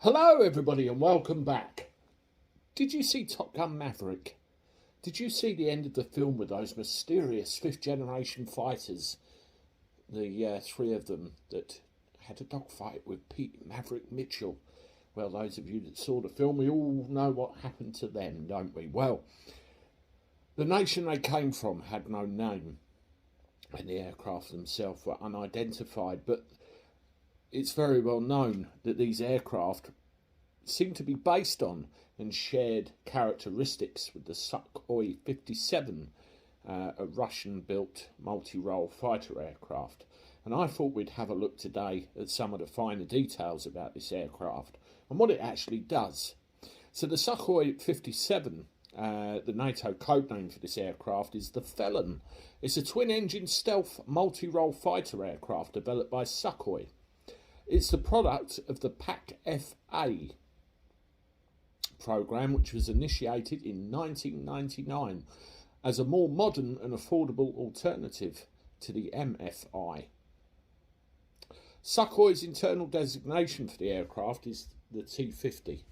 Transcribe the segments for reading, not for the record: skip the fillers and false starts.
Hello, everybody, and welcome back. Did you see Top Gun Maverick? Did you see the end of the film with those mysterious fifth generation fighters? The three of them that had a dogfight with Pete Maverick Mitchell. Well, those of you that saw the film, we all know what happened to them, don't we? Well, the nation they came from had no name, and the aircraft themselves were unidentified, but it's very well known that these aircraft seem to be based on and shared characteristics with the Sukhoi 57, a Russian-built multi-role fighter aircraft. And I thought we'd have a look today at some of the finer details about this aircraft and what it actually does. So the Sukhoi 57, the NATO codename for this aircraft is the Felon. It's a twin-engine stealth multi-role fighter aircraft developed by Sukhoi. It's the product of the PAC-FA program, which was initiated in 1999 as a more modern and affordable alternative to the MFI. Sukhoi's internal designation for the aircraft is the T-50.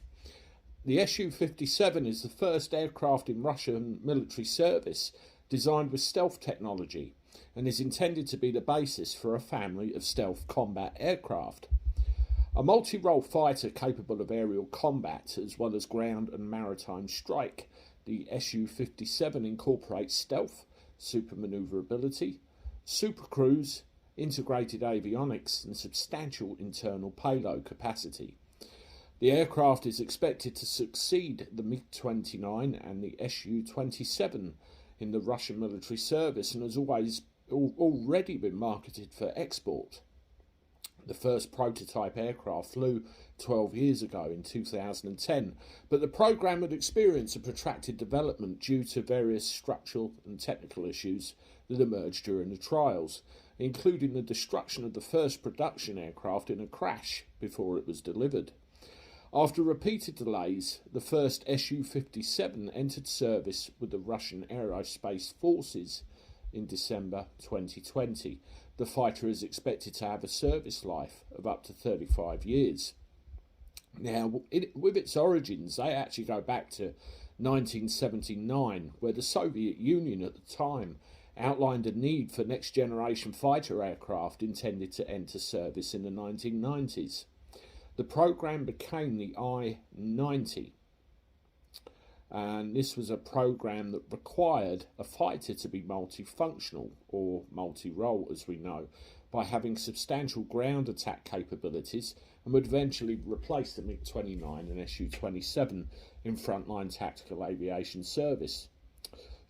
The SU-57 is the first aircraft in Russian military service designed with stealth technology and is intended to be the basis for a family of stealth combat aircraft. A multi-role fighter capable of aerial combat as well as ground and maritime strike, the SU-57 incorporates stealth, super manoeuvrability, supercruise, integrated avionics and substantial internal payload capacity. The aircraft is expected to succeed the MiG-29 and the Su-27 in the Russian military service and has already been marketed for export. The first prototype aircraft flew 12 years ago in 2010, but the program had experienced a protracted development due to various structural and technical issues that emerged during the trials, including the destruction of the first production aircraft in a crash before it was delivered. After repeated delays, the first Su-57 entered service with the Russian Aerospace Forces in December 2020. The fighter is expected to have a service life of up to 35 years. Now, with its origins, they actually go back to 1979, where the Soviet Union at the time outlined a need for next-generation fighter aircraft intended to enter service in the 1990s. The program became the I-90, and this was a program that required a fighter to be multifunctional, or multi-role as we know, by having substantial ground attack capabilities, and would eventually replace the MiG-29 and Su-27 in frontline tactical aviation service.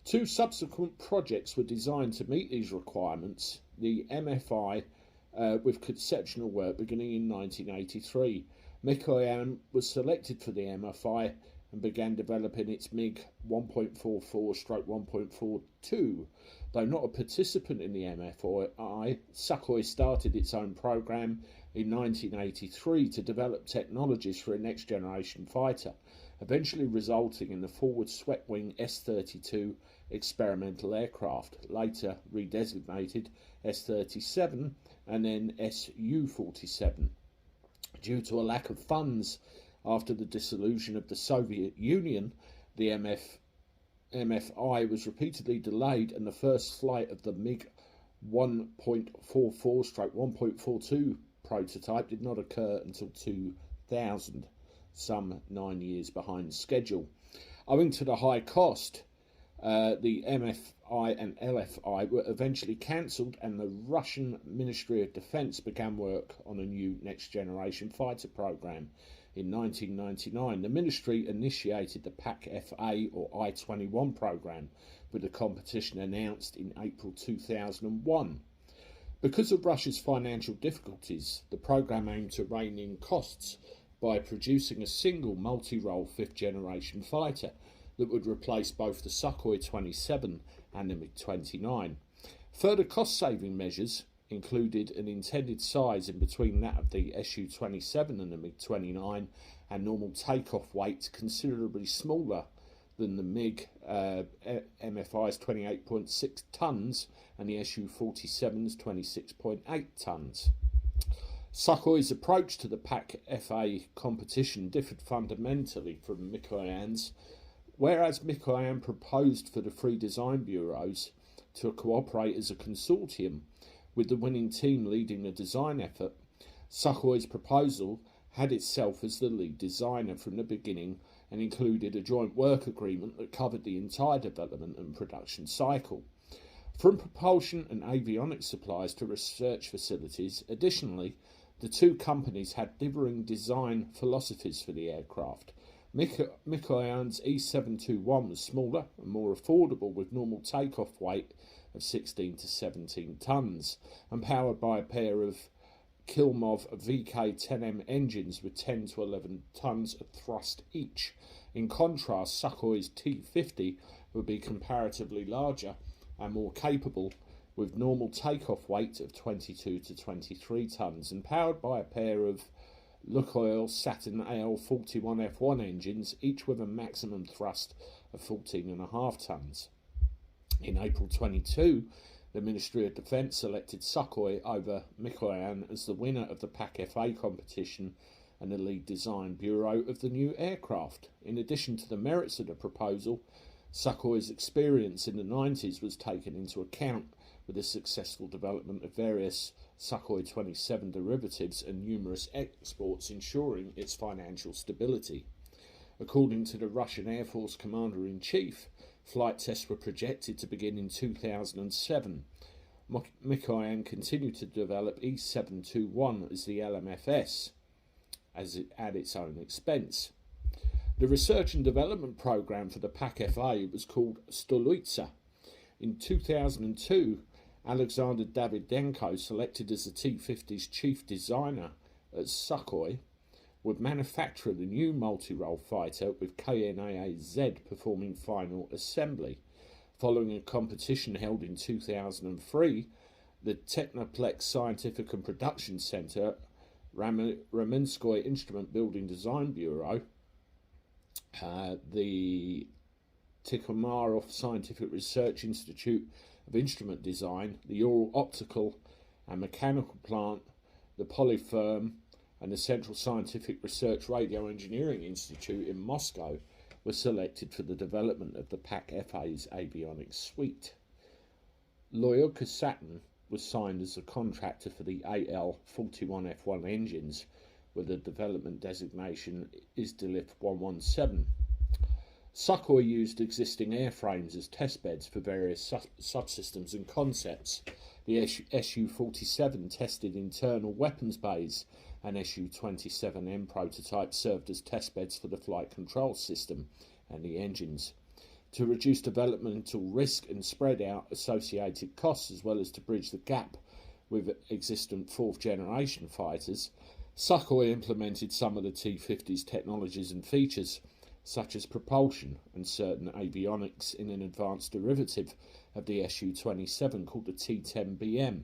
Two subsequent projects were designed to meet these requirements, the MFI with conceptual work beginning in 1983. Mikoyan was selected for the MFI and began developing its MiG 1.44/1.42. Though not a participant in the MFI, Sukhoi started its own program in 1983 to develop technologies for a next-generation fighter, eventually resulting in the forward swept-wing S-32 experimental aircraft, later redesignated S-37 and then Su-47. Due to a lack of funds after the dissolution of the Soviet Union, the MFI was repeatedly delayed, and the first flight of the MiG 1.44/1.42 prototype did not occur until 2000, some 9 years behind schedule. Owing to the high cost, the MFI and LFI were eventually cancelled, and the Russian Ministry of Defence began work on a new next-generation fighter program. In 1999, the ministry initiated the PAC-FA or I-21 program, with the competition announced in April 2001. Because of Russia's financial difficulties, the program aimed to rein in costs by producing a single multi-role fifth-generation fighter that would replace both the Sukhoi 27 and the MiG-29. Further cost-saving measures included an intended size in between that of the Su-27 and the MiG-29, and normal takeoff weights considerably smaller than the MiG MFI's 28.6 tonnes and the Su-47's 26.8 tonnes. Sukhoi's approach to the PAK-FA competition differed fundamentally from Mikoyan's, whereas Mikoyan proposed for the three design bureaus to cooperate as a consortium, with the winning team leading the design effort. Sukhoi's proposal had itself as the lead designer from the beginning and included a joint work agreement that covered the entire development and production cycle, from propulsion and avionics supplies to research facilities. Additionally, the two companies had differing design philosophies for the aircraft. Mikoyan's E-721 was smaller and more affordable, with normal takeoff weight of 16 to 17 tonnes and powered by a pair of Kilmov VK-10M engines with 10 to 11 tonnes of thrust each. In contrast, Sukhoi's T-50 would be comparatively larger and more capable, with normal takeoff weight of 22 to 23 tonnes and powered by a pair of Sukhoi Saturn AL-41F1 engines, each with a maximum thrust of 14.5 tonnes. In April 22, the Ministry of Defence selected Sukhoi over Mikoyan as the winner of the PAK-FA competition and the lead design bureau of the new aircraft. In addition to the merits of the proposal, Sukhoi's experience in the 90s was taken into account, with the successful development of various Sukhoi 27 derivatives and numerous exports, ensuring its financial stability. According to the Russian Air Force Commander-in-Chief, flight tests were projected to begin in 2007. Mikoyan continued to develop E-721 as the LMFS at its own expense. The research and development program for the PAK-FA was called Stolitsa. In 2002, Alexander Davydenko, selected as the T-50's chief designer at Sukhoi, would manufacture the new multi-role fighter, with KNAAZ performing final assembly. Following a competition held in 2003, the Technoplex Scientific and Production Center, Ramenskoye Instrument Building Design Bureau, the Tikhomarov Scientific Research Institute of Instrument Design, the Ural Optical and Mechanical Plant, the Polyfirm, and the Central Scientific Research Radio Engineering Institute in Moscow were selected for the development of the PAK-FA's avionics suite. Loyalka Saturn was signed as a contractor for the AL-41F1 engines, with the development designation ISDILIF 117. Sukhoi used existing airframes as testbeds for various subsystems and concepts. The SU-57 tested internal weapons bays, and SU-27M prototypes served as testbeds for the flight control system and the engines. To reduce developmental risk and spread out associated costs, as well as to bridge the gap with existent fourth-generation fighters, Sukhoi implemented some of the T-50's technologies and features, such as propulsion and certain avionics, in an advanced derivative of the Su-27 called the T-10BM.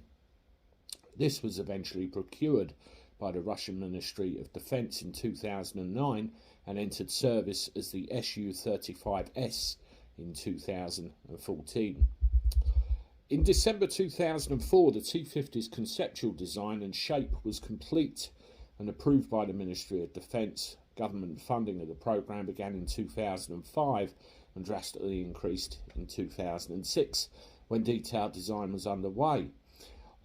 This was eventually procured by the Russian Ministry of Defence in 2009 and entered service as the Su-35S in 2014. In December 2004, the T-50's conceptual design and shape was complete and approved by the Ministry of Defence. Government funding of the programme began in 2005 and drastically increased in 2006, when detailed design was underway.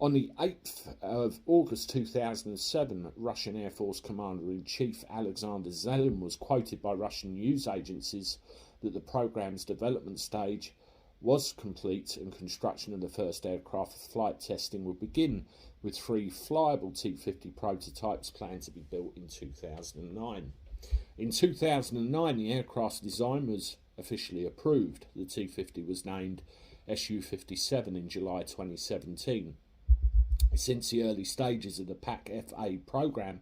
On the 8th of August 2007, Russian Air Force Commander-in-Chief Alexander Zelin was quoted by Russian news agencies that the programme's development stage was complete and construction of the first aircraft flight testing would begin, with 3 flyable T-50 prototypes planned to be built in 2009. In 2009, the aircraft's design was officially approved. The T-50 was named SU-57 in July 2017. Since the early stages of the PAK-FA programme,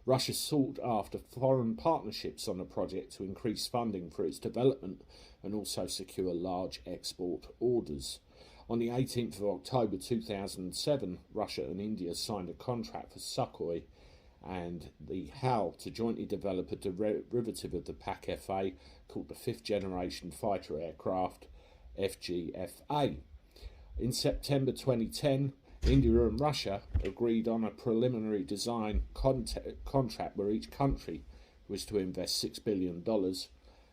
Russia sought after foreign partnerships on the project to increase funding for its development and also secure large export orders. On the 18th of October 2007, Russia and India signed a contract for Sukhoi and the HAL to jointly develop a derivative of the PAK-FA called the 5th Generation Fighter Aircraft, FGFA. In September 2010, India and Russia agreed on a preliminary design contract where each country was to invest $6 billion.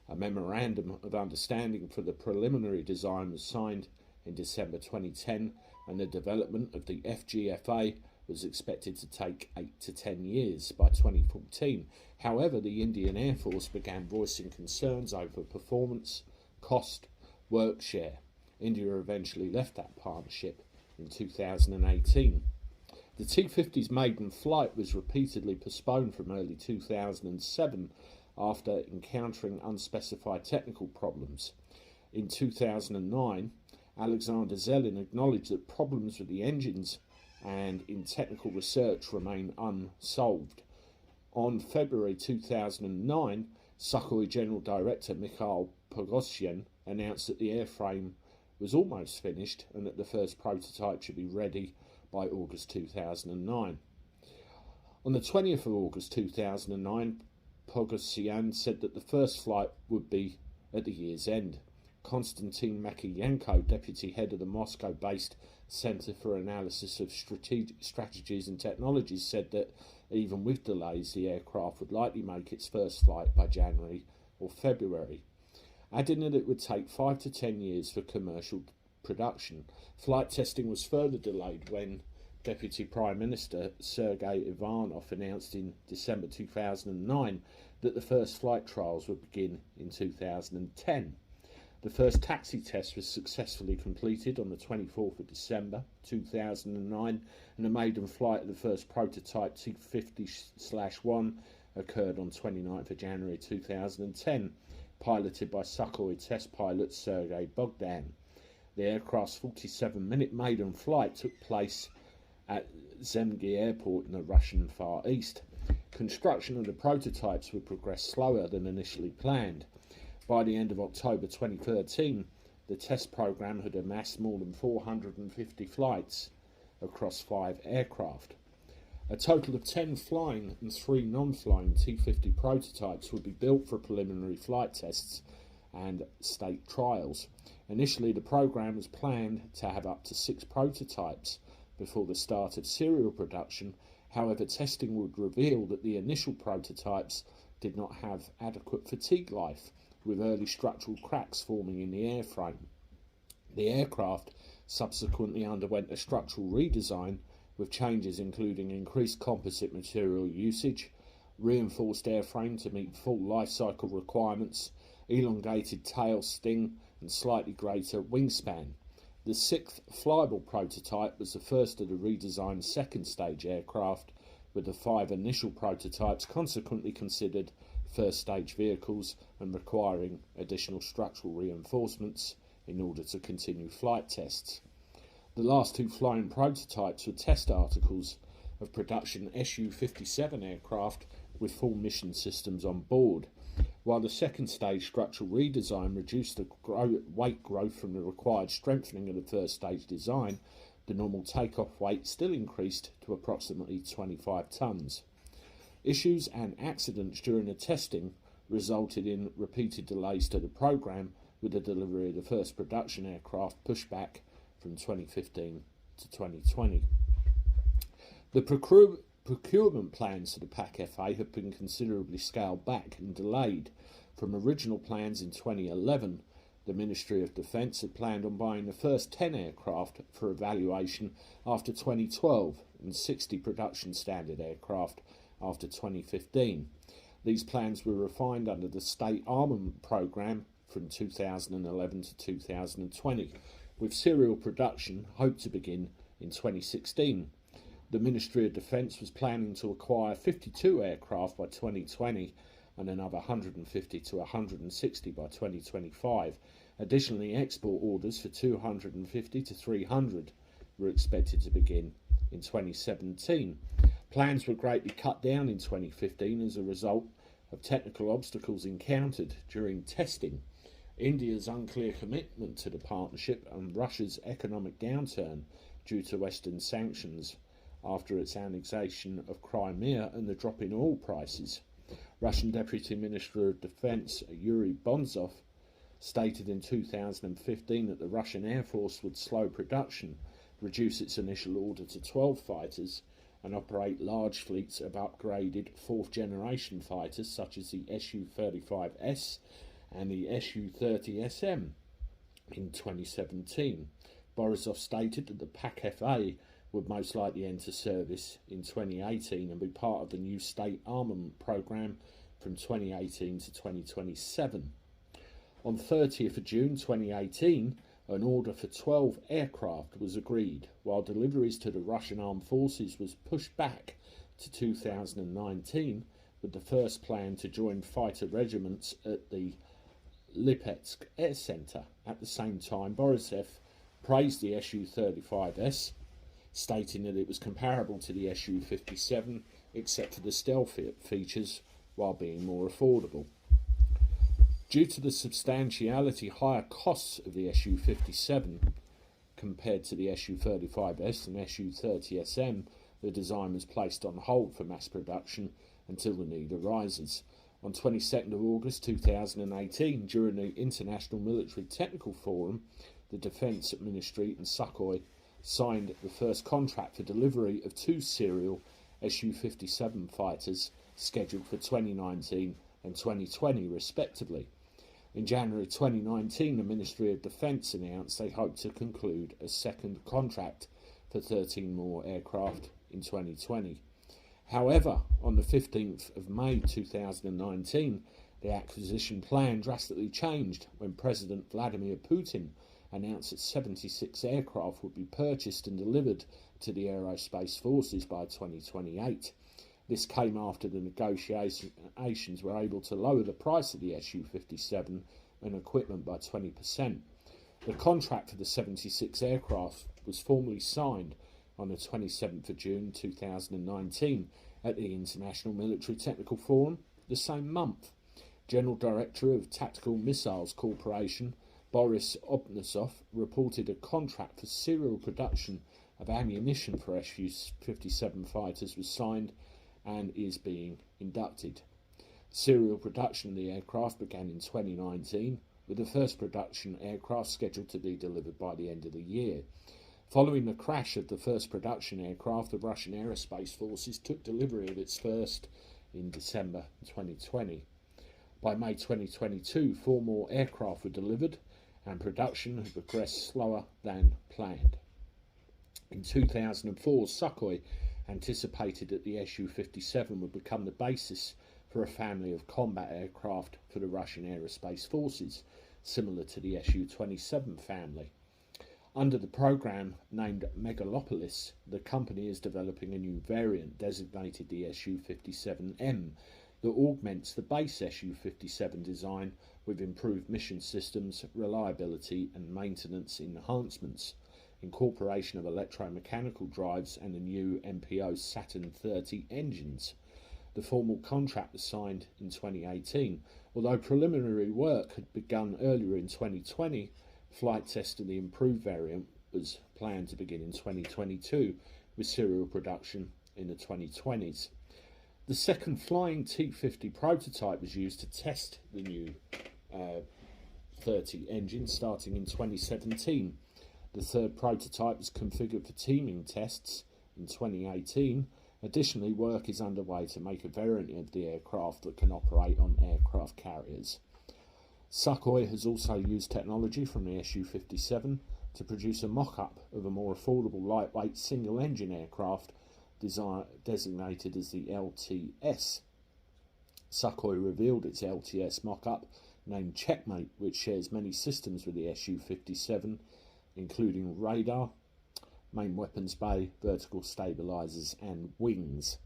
A memorandum of understanding for the preliminary design was signed in December 2010, and the development of the FGFA was expected to take 8 to 10 years by 2014. However, the Indian Air Force began voicing concerns over performance, cost, work share. India eventually left that partnership in 2018. The T-50's maiden flight was repeatedly postponed from early 2007 after encountering unspecified technical problems. In 2009, Alexander Zelin acknowledged that problems with the engines and in technical research remain unsolved. On February 2009, Sukhoi General Director Mikhail Pogosyan announced that the airframe was almost finished and that the first prototype should be ready by August 2009. On the 20th of August 2009, Pogosyan said that the first flight would be at the year's end. Konstantin Makiyenko, deputy head of the Moscow-based Center for Analysis of Strategies and Technologies, said that even with delays, the aircraft would likely make its first flight by January or February, adding that it would take 5 to 10 years for commercial production. Flight testing was further delayed when Deputy Prime Minister Sergei Ivanov announced in December 2009 that the first flight trials would begin in 2010. The first taxi test was successfully completed on the 24th of December 2009, and the maiden flight of the first prototype T-50/1 occurred on 29th of January 2010, piloted by Sukhoi test pilot Sergei Bogdan. The aircraft's 47-minute maiden flight took place at Zemgy Airport in the Russian Far East. Construction of the prototypes would progress slower than initially planned. By the end of October 2013, the test program had amassed more than 450 flights across 5 aircraft. A total of 10 flying and 3 non-flying T-50 prototypes would be built for preliminary flight tests and state trials. Initially, the program was planned to have up to 6 prototypes before the start of serial production. However, testing would reveal that the initial prototypes did not have adequate fatigue life, with early structural cracks forming in the airframe. The aircraft subsequently underwent a structural redesign with changes including increased composite material usage, reinforced airframe to meet full life cycle requirements, elongated tail sting and slightly greater wingspan. The 6th flyable prototype was the first of the redesigned second stage aircraft, with the 5 initial prototypes consequently considered first stage vehicles and requiring additional structural reinforcements in order to continue flight tests. The last 2 flying prototypes were test articles of production SU-57 aircraft with full mission systems on board. While the second stage structural redesign reduced the weight growth from the required strengthening of the first stage design, the normal takeoff weight still increased to approximately 25 tonnes. Issues and accidents during the testing resulted in repeated delays to the program, with the delivery of the first production aircraft pushed back from 2015 to 2020. The procurement plans for the PAC-FA have been considerably scaled back and delayed. From original plans in 2011, the Ministry of Defence had planned on buying the first 10 aircraft for evaluation after 2012 and 60 production standard aircraft after 2015. These plans were refined under the State Armament Programme from 2011 to 2020, with serial production hoped to begin in 2016. The Ministry of Defence was planning to acquire 52 aircraft by 2020 and another 150 to 160 by 2025. Additionally, export orders for 250 to 300 were expected to begin in 2017. Plans were greatly cut down in 2015 as a result of technical obstacles encountered during testing, India's unclear commitment to the partnership, and Russia's economic downturn due to Western sanctions after its annexation of Crimea and the drop in oil prices. Russian Deputy Minister of Defense Yuri Bonzov stated in 2015 that the Russian Air Force would slow production reduce its initial order to 12 fighters, and operate large fleets of upgraded fourth-generation fighters such as the SU-35S and the SU-30SM in 2017. Borisov stated that the PAK-FA would most likely enter service in 2018 and be part of the new state armament programme from 2018 to 2027. On 30th of June 2018, an order for 12 aircraft was agreed, while deliveries to the Russian Armed Forces was pushed back to 2019, with the first plan to join fighter regiments at the Lipetsk Air Centre. At the same time, Borisov praised the Su-35S, stating that it was comparable to the Su-57 except for the stealth features, while being more affordable. Due to the substantially higher costs of the Su-57 compared to the Su-35S and Su-30SM, the design was placed on hold for mass production until the need arises. On 22nd of August 2018, during the International Military Technical Forum, the Defence Ministry and Sukhoi signed the first contract for delivery of 2 serial Su-57 fighters scheduled for 2019 and 2020 respectively. In January 2019, the Ministry of Defence announced they hoped to conclude a second contract for 13 more aircraft in 2020. However, on the 15th of May 2019, the acquisition plan drastically changed when President Vladimir Putin announced that 76 aircraft would be purchased and delivered to the aerospace forces by 2028. This came after the negotiations were able to lower the price of the Su-57 and equipment by 20%. The contract for the 76 aircraft was formally signed on the 27th of June 2019 at the International Military Technical Forum the same month. General Director of Tactical Missiles Corporation Boris Obnesov reported a contract for serial production of ammunition for Su-57 fighters was signed and is being inducted. Serial production of the aircraft began in 2019, with the first production aircraft scheduled to be delivered by the end of the year. Following the crash of the first production aircraft, the Russian Aerospace Forces took delivery of its first in December 2020. By May 2022, 4 more aircraft were delivered, and production had progressed slower than planned. In 2004, Sukhoi anticipated that the Su-57 would become the basis for a family of combat aircraft for the Russian Aerospace Forces, similar to the Su-27 family. Under the program named Megalopolis, the company is developing a new variant designated the Su-57M that augments the base Su-57 design with improved mission systems, reliability and maintenance enhancements, incorporation of electromechanical drives and the new MPO Saturn 30 engines. The formal contract was signed in 2018. Although preliminary work had begun earlier in 2020, flight test of the improved variant was planned to begin in 2022, with serial production in the 2020s. The second flying T-50 prototype was used to test the new 30 engine starting in 2017. The third prototype was configured for teaming tests in 2018. Additionally, work is underway to make a variant of the aircraft that can operate on aircraft carriers. Sukhoi has also used technology from the Su-57 to produce a mock-up of a more affordable lightweight single-engine aircraft designated as the LTS. Sukhoi revealed its LTS mock-up named Checkmate, which shares many systems with the Su-57, including radar, main weapons bay, vertical stabilizers and wings.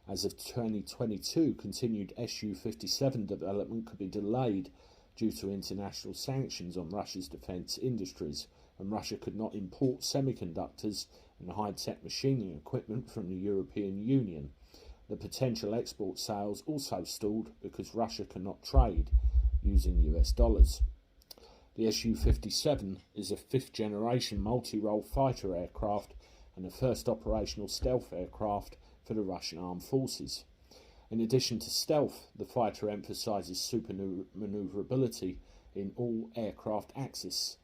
As of 2022, continued Su-57 development could be delayed due to international sanctions on Russia's defence industries, and Russia could not import semiconductors and high-tech machining equipment from the European Union. The potential export sales also stalled because Russia cannot trade using US dollars. The Su-57 is a 5th-generation multi-role fighter aircraft and the first operational stealth aircraft for the Russian Armed Forces. In addition to stealth, the fighter emphasises super manoeuvrability in all aircraft axes.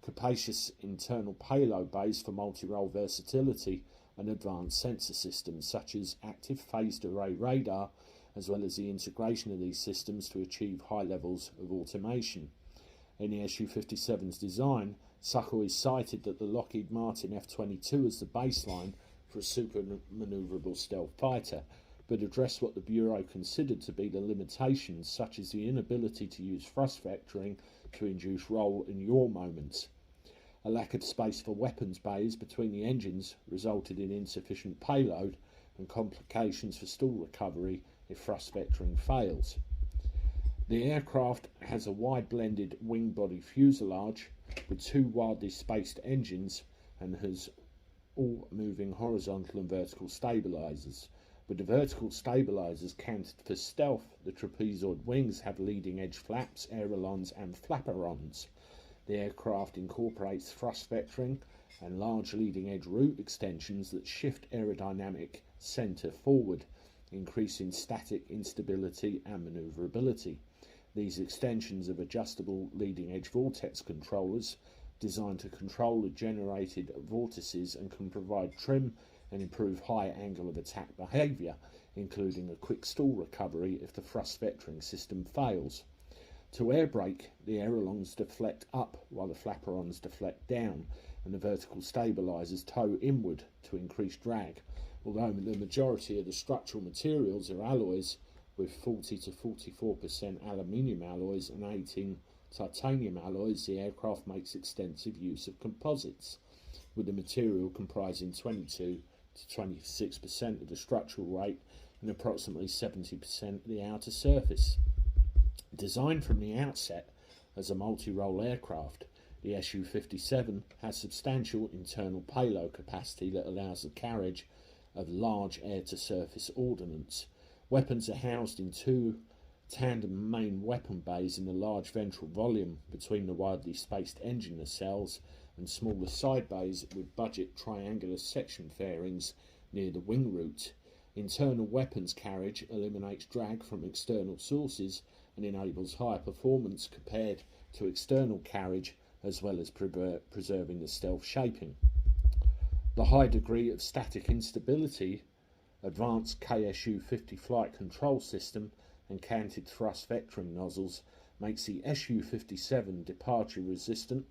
capacious internal payload bays for multi-role versatility, and advanced sensor systems such as active phased array radar, as well as the integration of these systems to achieve high levels of automation. In the SU-57's design, Sukhoi cited that the Lockheed Martin F-22 as the baseline for a super manoeuvrable stealth fighter, but addressed what the Bureau considered to be the limitations, such as the inability to use thrust vectoring to induce roll and yaw moments. A lack of space for weapons bays between the engines resulted in insufficient payload and complications for stall recovery if thrust vectoring fails. The aircraft has a wide blended wing body fuselage with two wildly spaced engines and has all moving horizontal and vertical stabilizers. With the vertical stabilizers counted for stealth, the trapezoid wings have leading edge flaps, ailerons and flaperons. The aircraft incorporates thrust vectoring and large leading edge root extensions that shift aerodynamic centre forward, increasing static instability and manoeuvrability. These extensions have adjustable leading edge vortex controllers designed to control the generated vortices and can provide trim and improve high angle of attack behaviour, including a quick stall recovery if the thrust vectoring system fails. To air brake, the ailerons deflect up while the flaperons deflect down, and the vertical stabilizers tow inward to increase drag, although the majority of the structural materials are alloys with 40 to 44% aluminium alloys and 18 titanium alloys. The aircraft makes extensive use of composites, with the material comprising 22 to 26% of the structural weight and approximately 70% of the outer surface. Designed from the outset as a multi-role aircraft, the SU-57 has substantial internal payload capacity that allows the carriage of large air-to-surface ordnance. Weapons are housed in two tandem main weapon bays in the large ventral volume between the widely spaced engine nacelles and smaller side bays with budget triangular section fairings near the wing root. Internal weapons carriage eliminates drag from external sources and enables higher performance compared to external carriage, as well as preserving the stealth shaping. The high degree of static instability, advanced KSU-50 flight control system and canted thrust vectoring nozzles makes the SU-57 departure resistant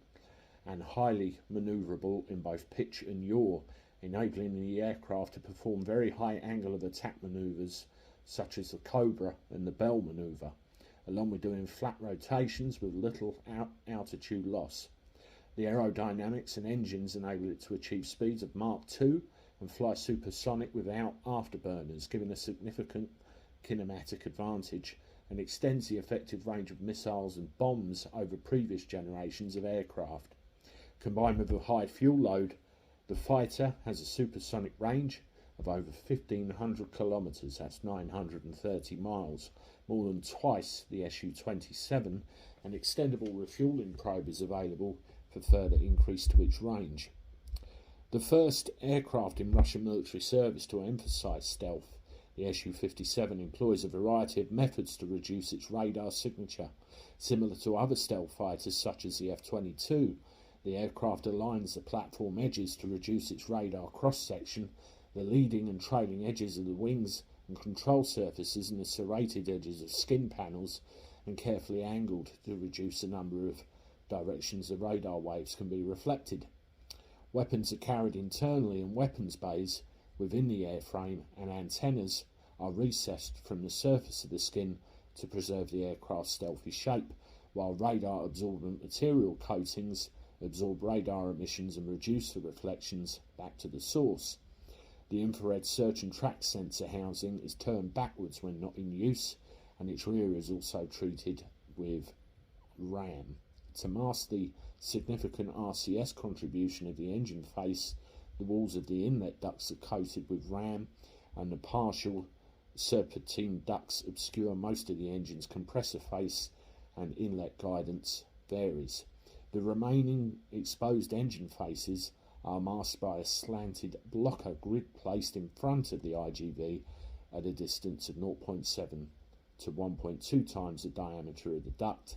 and highly manoeuvrable in both pitch and yaw, enabling the aircraft to perform very high angle of attack manoeuvres such as the Cobra and the Bell manoeuvre, along with doing flat rotations with little altitude loss. The aerodynamics and engines enable it to achieve speeds of Mach 2 and fly supersonic without afterburners, giving a significant kinematic advantage, and extends the effective range of missiles and bombs over previous generations of aircraft. Combined with a high fuel load, the fighter has a supersonic range of over 1,500 kilometres, that's 930 miles, more than twice the Su-27, and extendable refuelling probe is available for further increase to its range. The first aircraft in Russian military service to emphasise stealth, the Su-57 employs a variety of methods to reduce its radar signature. Similar to other stealth fighters such as the F-22, the aircraft aligns the platform edges to reduce its radar cross-section, the leading and trailing edges of the wings and control surfaces and the serrated edges of skin panels, and carefully angled to reduce the number of directions the radar waves can be reflected. Weapons are carried internally in weapons bays within the airframe, and antennas are recessed from the surface of the skin to preserve the aircraft's stealthy shape, while radar absorbent material coatings absorb radar emissions and reduce the reflections back to the source. The infrared search and track sensor housing is turned backwards when not in use, and its rear is also treated with RAM. To mask the significant RCS contribution of the engine face, the walls of the inlet ducts are coated with RAM, and the partial serpentine ducts obscure most of the engine's compressor face, and inlet guidance varies. The remaining exposed engine faces are masked by a slanted blocker grid placed in front of the IGV at a distance of 0.7 to 1.2 times the diameter of the duct.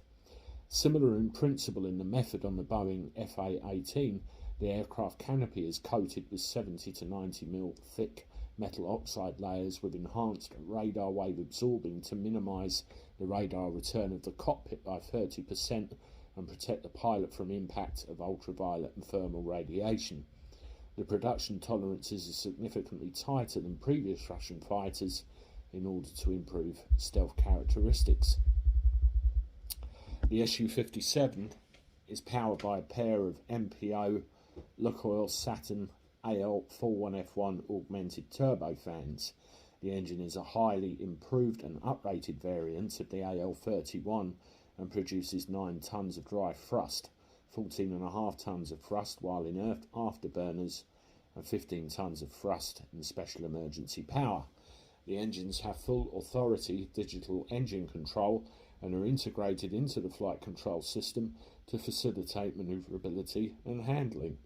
Similar in principle in the method on the Boeing FA-18, the aircraft canopy is coated with 70 to 90 mm thick metal oxide layers with enhanced radar wave absorbing to minimise the radar return of the cockpit by 30% and protect the pilot from impact of ultraviolet and thermal radiation. The production tolerances are significantly tighter than previous Russian fighters in order to improve stealth characteristics. The Su-57 is powered by a pair of MPO Sukhoi Saturn AL-41F1 augmented turbofans. The engine is a highly improved and uprated variant of the AL-31 and produces 9 tons of dry thrust, 14.5 tons of thrust while in afterburners, and 15 tons of thrust in special emergency power. The engines have full authority digital engine control and are integrated into the flight control system to facilitate manoeuvrability and handling.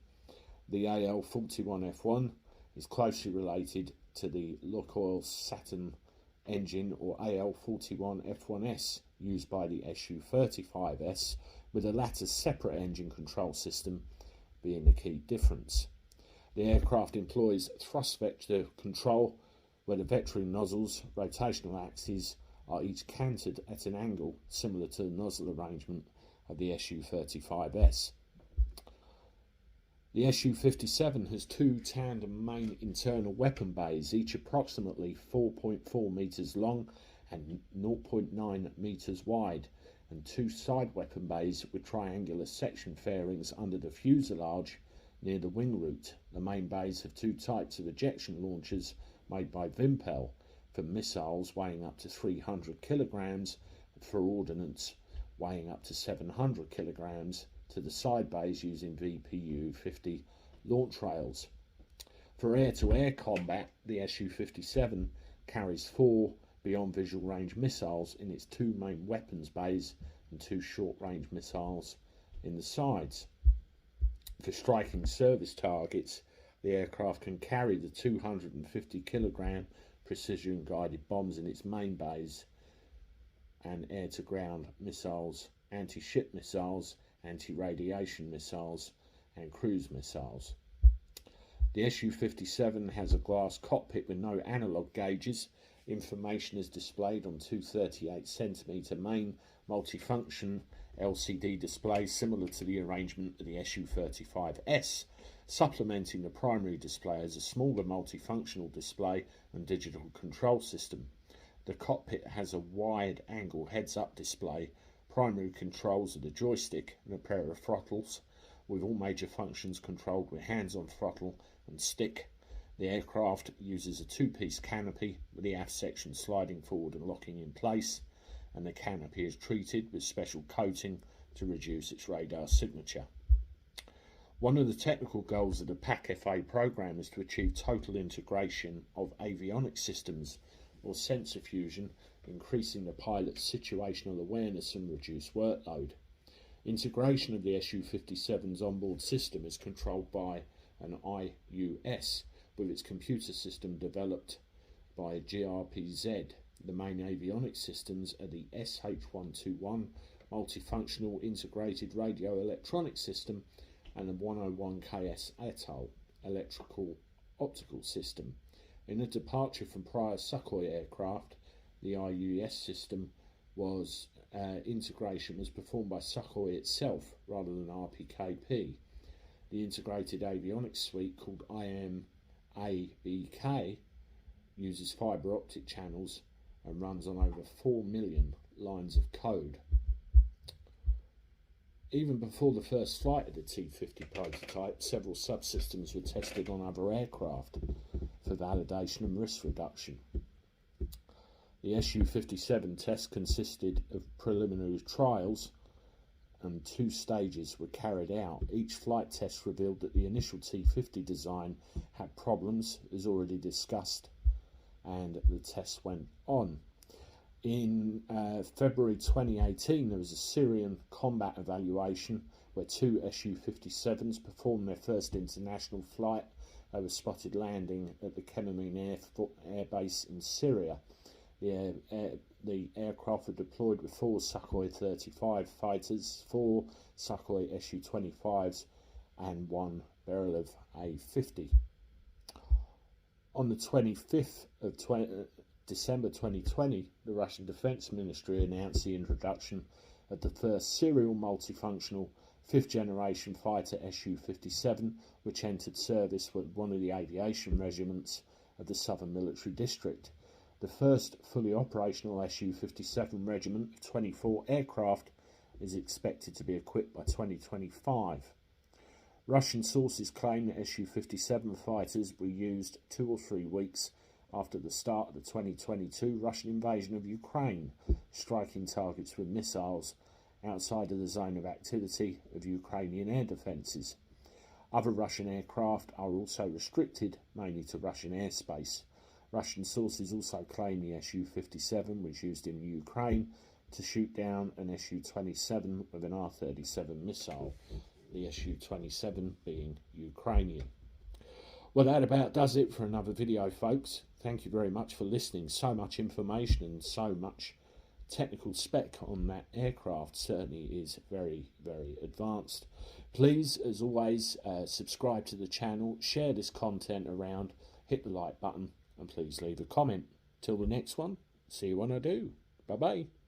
The AL-41F1 is closely related to the Sukhoi Saturn engine or AL-41F1S used by the Su-35S, with the latter's separate engine control system being the key difference. The aircraft employs thrust vector control, where the vectoring nozzles, rotational axes, are each canted at an angle similar to the nozzle arrangement of the Su-35S. The Su-57 has 2 tandem main internal weapon bays, each approximately 4.4 metres long and 0.9 metres wide, and 2 side weapon bays with triangular section fairings under the fuselage near the wing root. The main bays have 2 types of ejection launchers made by Vimpel for missiles weighing up to 300 kilograms and for ordnance weighing up to 700 kilograms to the side bays using VPU-50 launch rails. For air-to-air combat, the Su-57 carries 4 beyond visual range missiles in its 2 main weapons bays and 2 short-range missiles in the sides. For striking service targets, the aircraft can carry the 250 kilogram precision guided bombs in its main bays and air-to-ground missiles, anti-ship missiles, anti-radiation missiles and cruise missiles. The Su-57 has a glass cockpit with no analogue gauges. Information is displayed on 2 38cm main multifunction LCD displays similar to the arrangement of the Su-35S. Supplementing the primary display is a smaller multifunctional display and digital control system. The cockpit has a wide angle heads-up display. Primary controls are the joystick and a pair of throttles, with all major functions controlled with hands on throttle and stick. The aircraft uses a 2-piece canopy with the aft section sliding forward and locking in place, and the canopy is treated with special coating to reduce its radar signature. One of the technical goals of the PAC-FA program is to achieve total integration of avionics systems or sensor fusion, increasing the pilot's situational awareness and reduce workload. Integration of the Su-57's onboard system is controlled by an IUS with its computer system developed by GRPZ. The main avionics systems are the SH-121 multifunctional integrated radio electronic system and the 101KS ATOL electrical optical system. In a departure from prior Sukhoi aircraft, the IUS system integration was performed by Sukhoi itself rather than RPKP. The integrated avionics suite called IMABK uses fibre optic channels and runs on over 4 million lines of code. Even before the first flight of the T-50 prototype, several subsystems were tested on other aircraft for validation and risk reduction. The Su-57 test consisted of preliminary trials and 2 stages were carried out. Each flight test revealed that the initial T-50 design had problems, as already discussed, and the test went on. In February 2018, there was a Syrian combat evaluation where 2 Su-57s performed their first international flight. They were spotted landing at the Kenamin Air Base in Syria. The aircraft were deployed with 4 Sukhoi 35 fighters, 4 Sukhoi SU-25s and 1 Berlev A-50. On the 25th of December 2020, the Russian Defense Ministry announced the introduction of the first serial multifunctional 5th generation fighter Su-57, which entered service with one of the aviation regiments of the Southern Military District. The first fully operational Su-57 regiment of 24 aircraft is expected to be equipped by 2025. Russian sources claim that Su-57 fighters were used 2 or 3 weeks after the start of the 2022 Russian invasion of Ukraine, striking targets with missiles outside of the zone of activity of Ukrainian air defences. Other Russian aircraft are also restricted, mainly to Russian airspace. Russian sources also claim the Su-57 was used in Ukraine to shoot down an Su-27 with an R-37 missile, the Su-27 being Ukrainian. Well, that about does it for another video, folks. Thank you very much for listening. So much information and so much technical spec on that aircraft. Certainly is very, very advanced. Please, as always, subscribe to the channel, share this content around, hit the like button, and please leave a comment. Till the next one, see you when I do. Bye-bye.